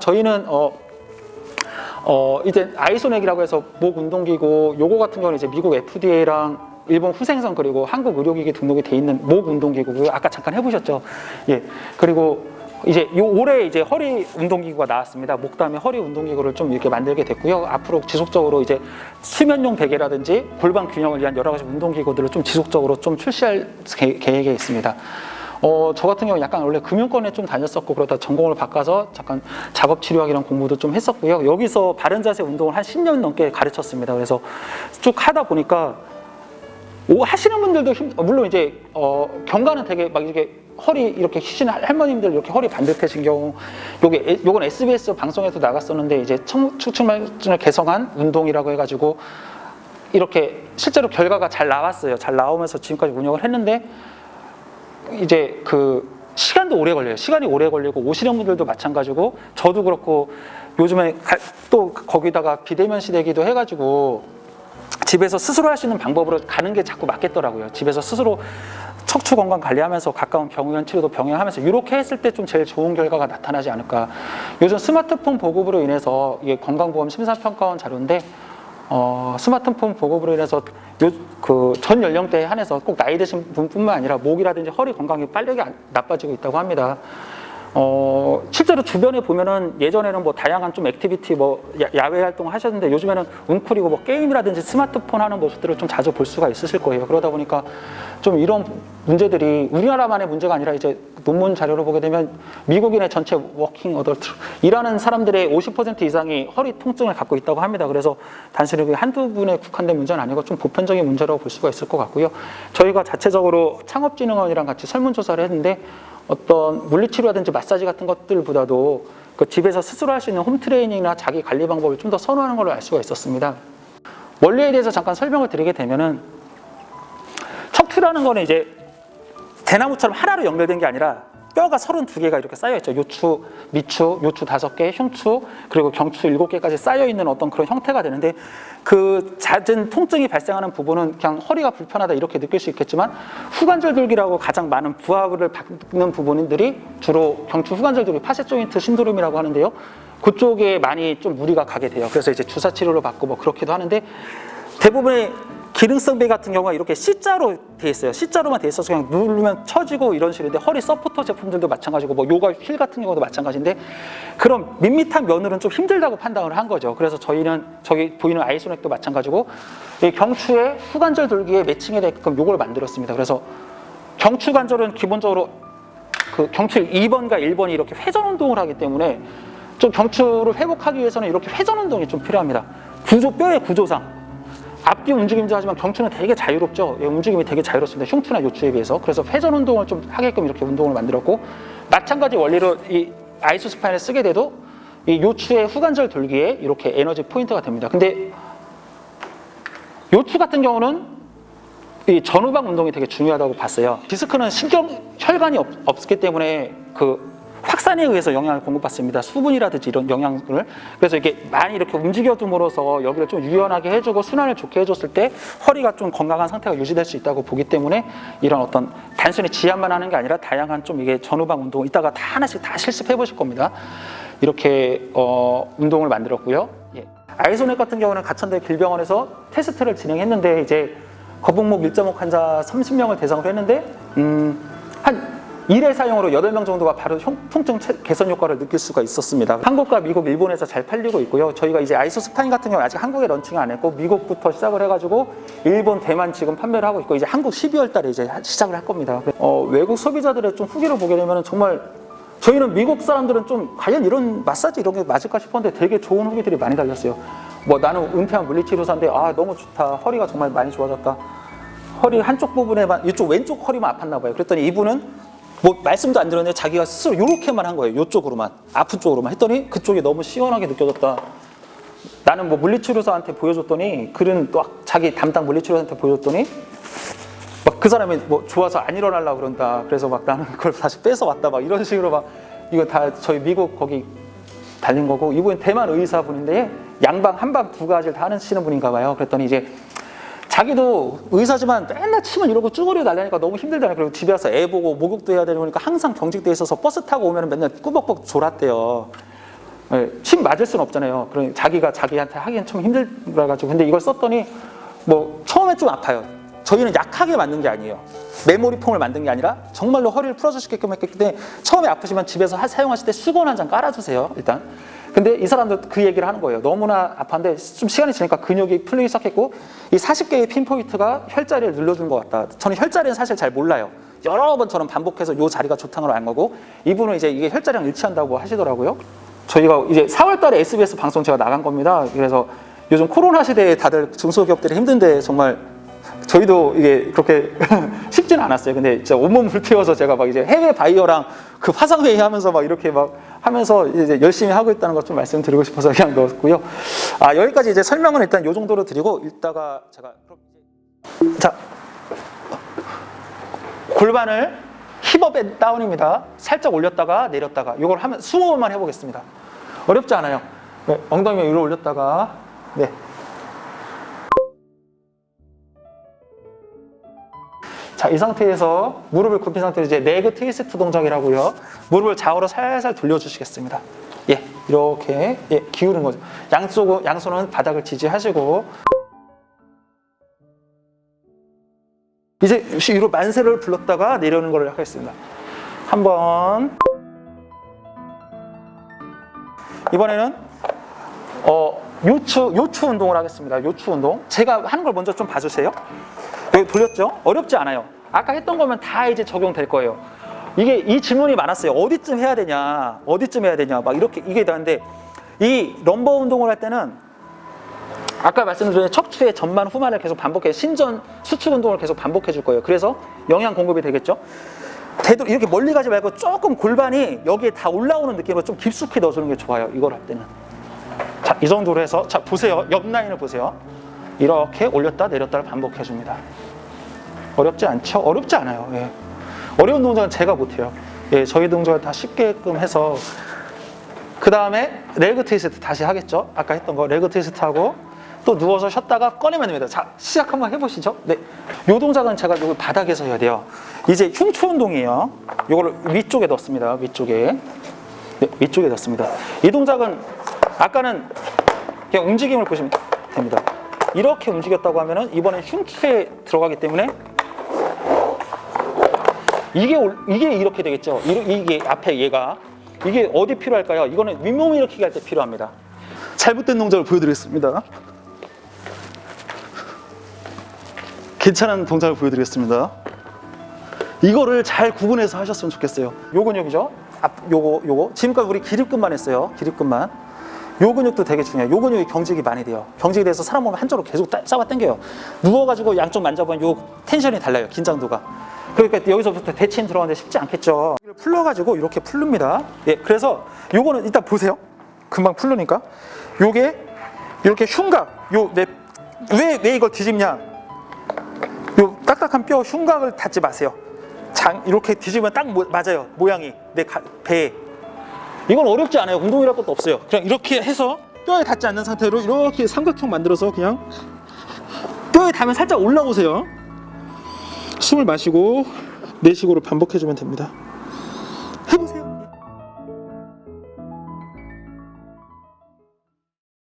저희는 이제 아이소넥이라고 해서 목 운동기구 요거 같은 경우는 이제 미국 FDA랑 일본 후생선 그리고 한국 의료기기 등록이 돼 있는 목 운동기구고요. 아까 잠깐 해보셨죠? 예. 그리고 이제 올해 이제 허리 운동기구가 나왔습니다. 목 다음에 허리 운동기구를 좀 이렇게 만들게 됐고요. 앞으로 지속적으로 이제 수면용 베개라든지 골반 균형을 위한 여러 가지 운동기구들을 좀 지속적으로 좀 출시할 계획에 있습니다. 저 같은 경우 약간 원래 금융권에 좀 다녔었고 그러다 전공을 바꿔서 잠깐 작업 치료학 이런 공부도 좀 했었고요. 여기서 바른 자세 운동을 한 10년 넘게 가르쳤습니다. 그래서 쭉 하다 보니까 하시는 분들도 물론 이제 경과는 되게 막 이렇게 허리 이렇게 휘신 할머님들 이렇게 허리 반듯해진 경우 요건 SBS 방송에서 나갔었는데 이제 척추말증을 개성한 운동이라고 해가지고 이렇게 실제로 결과가 잘 나왔어요. 잘 나오면서 지금까지 운영을 했는데 이제 그 시간도 오래 걸려요. 시간이 오래 걸리고 오시는 분들도 마찬가지고 저도 그렇고 요즘에 또 거기다가 비대면 시대기도 해가지고 집에서 스스로 할 수 있는 방법으로 가는 게 자꾸 맞겠더라고요. 집에서 스스로 척추 건강 관리하면서 가까운 병원 치료도 병행하면서 이렇게 했을 때 좀 제일 좋은 결과가 나타나지 않을까. 요즘 스마트폰 보급으로 인해서 이게 건강보험 심사평가원 자료인데 스마트폰 보급으로 인해서 전 연령대에 한해서 꼭 나이 드신 분뿐만 아니라 목이라든지 허리 건강이 빨리 나빠지고 있다고 합니다. 실제로 주변에 보면은 예전에는 뭐 다양한 좀 액티비티 뭐 야외 활동 하셨는데 요즘에는 웅크리고 뭐 게임이라든지 스마트폰 하는 모습들을 좀 자주 볼 수가 있으실 거예요. 그러다 보니까 좀 이런 문제들이 우리나라만의 문제가 아니라 이제 논문 자료를 보게 되면 미국인의 전체 워킹 어덜트 일하는 사람들의 50% 이상이 허리 통증을 갖고 있다고 합니다. 그래서 단순히 한두 분에 국한된 문제는 아니고 좀 보편적인 문제라고 볼 수가 있을 것 같고요. 저희가 자체적으로 창업진흥원이랑 같이 설문조사를 했는데 어떤 물리치료라든지 마사지 같은 것들보다도 그 집에서 스스로 할 수 있는 홈트레이닝이나 자기 관리 방법을 좀 더 선호하는 걸로 알 수가 있었습니다. 원리에 대해서 잠깐 설명을 드리게 되면은 척추라는 거는 이제 대나무처럼 하나로 연결된 게 아니라 뼈가 32개가 이렇게 쌓여있죠. 요추, 미추, 요추 5개, 흉추, 그리고 경추 7개까지 쌓여있는 어떤 그런 형태가 되는데 그 잦은 통증이 발생하는 부분은 그냥 허리가 불편하다 이렇게 느낄 수 있겠지만 후관절돌기라고 가장 많은 부하를 받는 부분들이 주로 경추 후관절돌기 파세 조인트 신드롬이라고 하는데요. 그쪽에 많이 좀 무리가 가게 돼요. 그래서 이제 주사 치료를 받고 뭐 그렇기도 하는데 대부분의 기능성 베개 같은 경우가 이렇게 C자로 돼 있어요. C자로만 돼 있어서 그냥 누르면 쳐지고 이런 식인데 허리 서포터 제품들도 마찬가지고 뭐 요가 휠 같은 경우도 마찬가지인데 그런 밋밋한 면으로는 좀 힘들다고 판단을 한 거죠. 그래서 저희는 저기 보이는 아이소넥도 마찬가지고 이 경추의 후관절 돌기에 매칭이 되게끔 요걸 만들었습니다. 그래서 경추 관절은 기본적으로 그 경추 2번과 1번이 이렇게 회전 운동을 하기 때문에 좀 경추를 회복하기 위해서는 이렇게 회전 운동이 좀 필요합니다. 뼈의 구조상 앞뒤 움직임도 하지만 경추는 되게 자유롭죠. 움직임이 되게 자유롭습니다. 흉추나 요추에 비해서. 그래서 회전 운동을 좀 하게끔 이렇게 운동을 만들었고 마찬가지 원리로 이 아이소 스파인을 쓰게 돼도 이 요추의 후관절 돌기에 이렇게 에너지 포인트가 됩니다. 근데 요추 같은 경우는 이 전후방 운동이 되게 중요하다고 봤어요. 디스크는 혈관이 없기 때문에 그 확산에 의해서 영향을 공급받습니다. 수분이라든지 이런 영향을. 그래서 이게 많이 이렇게 움직여줌으로써 여기를 좀 유연하게 해주고 순환을 좋게 해줬을 때 허리가 좀 건강한 상태가 유지될 수 있다고 보기 때문에 이런 어떤 단순히 지압만 하는 게 아니라 다양한 좀 이게 전후방 운동 이따가 다 하나씩 다 실습해 보실 겁니다. 이렇게 운동을 만들었고요. 예. 아이소넥 같은 경우는 가천대 길병원에서 테스트를 진행했는데 이제 거북목 일자목 환자 30명을 대상으로 했는데 한 1회 사용으로 8명 정도가 바로 통증 개선 효과를 느낄 수가 있었습니다. 한국과 미국, 일본에서 잘 팔리고 있고요. 저희가 이제 아이소 스파인 같은 경우 아직 한국에 런칭 안 했고 미국부터 시작을 해가지고 일본, 대만 지금 판매를 하고 있고 이제 한국 12월 달에 이제 시작을 할 겁니다. 외국 소비자들의 좀 후기를 보게 되면 정말 저희는 미국 사람들은 좀 과연 이런 마사지 이런 게 맞을까 싶었는데 되게 좋은 후기들이 많이 달렸어요. 뭐 나는 은퇴한 물리치료사인데 너무 좋다. 허리가 정말 많이 좋아졌다. 허리 한쪽 부분에만 이쪽 왼쪽 허리만 아팠나 봐요. 그랬더니 이분은 뭐 말씀도 안 드렸는데 자기가 스스로 이렇게만 한 거예요. 이쪽으로만 아픈 쪽으로만 했더니 그쪽이 너무 시원하게 느껴졌다. 나는 뭐 물리치료사한테 보여줬더니 그는 또 자기 담당 물리치료사한테 보여줬더니 막 그 사람이 뭐 좋아서 안 일어나려고 그런다. 그래서 막 나는 그걸 다시 뺏어 왔다. 막 이런 식으로 막 이거 다 저희 미국 거기 달린 거고 이분은 대만 의사분인데 양방 한방 두 가지를 다 하시는 분인가 봐요. 그랬더니 이제 자기도 의사지만 맨날 침을 이러고 쭈그려 날려니까 너무 힘들잖아요. 그리고 집에 와서 애 보고 목욕도 해야 되니까 항상 경직돼 있어서 버스 타고 오면 맨날 꾸벅꾸벅 졸았대요. 예, 침 맞을 수는 없잖아요. 그러니 자기가 자기한테 하기엔 좀 힘들어가지고. 근데 이걸 썼더니 뭐 처음에 좀 아파요. 저희는 약하게 만든 게 아니에요. 메모리 폼을 만든 게 아니라 정말로 허리를 풀어줄 수 있게끔 했기 때문에 처음에 아프시면 집에서 사용하실 때 수건 한 장 깔아주세요. 일단. 근데 이 사람도 그 얘기를 하는 거예요. 너무나 아팠는데 좀 시간이 지나니까 근육이 풀리기 시작했고 이 40개의 핀포인트가 혈자리를 눌러준 것 같다. 저는 혈자리는 사실 잘 몰라요. 여러 번 저는 반복해서 이 자리가 좋다는 걸 안 거고 이분은 이제 이게 혈자리랑 일치한다고 하시더라고요. 저희가 이제 4월 달에 SBS 방송 제가 나간 겁니다. 그래서 요즘 코로나 시대에 다들 중소기업들이 힘든데 정말 저희도 이게 그렇게 쉽지는 않았어요. 근데 진짜 온몸 불태워서 제가 막 이제 해외 바이어랑 그 화상회의 하면서 막 이렇게 막 하면서 이제 열심히 하고 있다는 걸 좀 말씀드리고 싶어서 그냥 넣었고요. 여기까지 이제 설명은 일단 요 정도로 드리고 이따가 제가 자 골반을 힙업 앤 다운입니다. 살짝 올렸다가 내렸다가 이걸 하면 20번만 해보겠습니다. 어렵지 않아요. 네, 엉덩이 위로 올렸다가 네. 자, 이 상태에서 무릎을 굽힌 상태에서 이제 레그 트위스트 동작이라고요. 무릎을 좌우로 살살 돌려주시겠습니다. 예, 이렇게 예, 기울인 거죠. 양손은 바닥을 지지하시고 이제 위로 만세를 불렀다가 내려오는 걸 하겠습니다. 한번 이번에는 요추 운동을 하겠습니다. 요추 운동. 제가 하는 걸 먼저 좀 봐주세요. 여기 돌렸죠? 어렵지 않아요. 아까 했던 거면 다 이제 적용될 거예요. 이게 이 질문이 많았어요. 어디쯤 해야 되냐? 어디쯤 해야 되냐? 막 이렇게 이게 나는데 이 럼버 운동을 할 때는 아까 말씀드린 척추의 전만 후만을 계속 반복해 신전 수축 운동을 계속 반복해 줄 거예요. 그래서 영양 공급이 되겠죠. 되도록 이렇게 멀리 가지 말고 조금 골반이 여기에 다 올라오는 느낌으로 좀 깊숙이 넣어주는 게 좋아요. 이걸 할 때는. 자, 이 정도로 해서 자 보세요. 옆 라인을 보세요. 이렇게 올렸다 내렸다를 반복해 줍니다. 어렵지 않죠? 어렵지 않아요. 예. 어려운 동작은 제가 못해요. 예, 저희 동작을 다 쉽게끔 해서 그 다음에 레그 트위스트 다시 하겠죠? 아까 했던 거 레그 트위스트 하고 또 누워서 쉬었다가 꺼내면 됩니다. 자, 시작 한번 해보시죠. 네, 이 동작은 제가 여기 바닥에서 해야 돼요. 이제 흉추 운동이에요. 이거를 위쪽에 넣습니다. 위쪽에. 네, 위쪽에 넣습니다. 이 동작은 아까는 그냥 움직임을 보시면 됩니다. 이렇게 움직였다고 하면은 이번엔 흉추에 들어가기 때문에 이게 이렇게 되겠죠. 이게 앞에 얘가 이게 어디 필요할까요? 이거는 윗몸 일으키기 할 때 필요합니다. 잘못된 동작을 보여드리겠습니다. 괜찮은 동작을 보여드리겠습니다. 이거를 잘 구분해서 하셨으면 좋겠어요. 요 근육이죠. 요거 지금까지 우리 기립근만 했어요. 기립근만. 요 근육도 되게 중요해요. 요 근육이 경직이 많이 돼요. 경직이 돼서 사람 몸을 한쪽으로 계속 잡아 당겨요. 누워가지고 양쪽 만져보면 요 텐션이 달라요. 긴장도가. 그러니까 여기서부터 대칭 들어가는데 쉽지 않겠죠. 이걸 풀러가지고 이렇게 풀릅니다. 예, 그래서 요거는 일단 보세요. 금방 풀르니까. 요게 이렇게 흉곽. 왜 이걸 뒤집냐? 요 딱딱한 뼈 흉곽을 닿지 마세요. 이렇게 뒤집으면 딱 맞아요. 모양이 내 배에. 이건 어렵지 않아요. 운동이랄 것도 없어요. 그냥 이렇게 해서 뼈에 닿지 않는 상태로 이렇게 삼각형 만들어서 그냥 뼈에 닿으면 살짝 올라오세요. 숨을 마시고 내쉬고를 반복해주면 됩니다.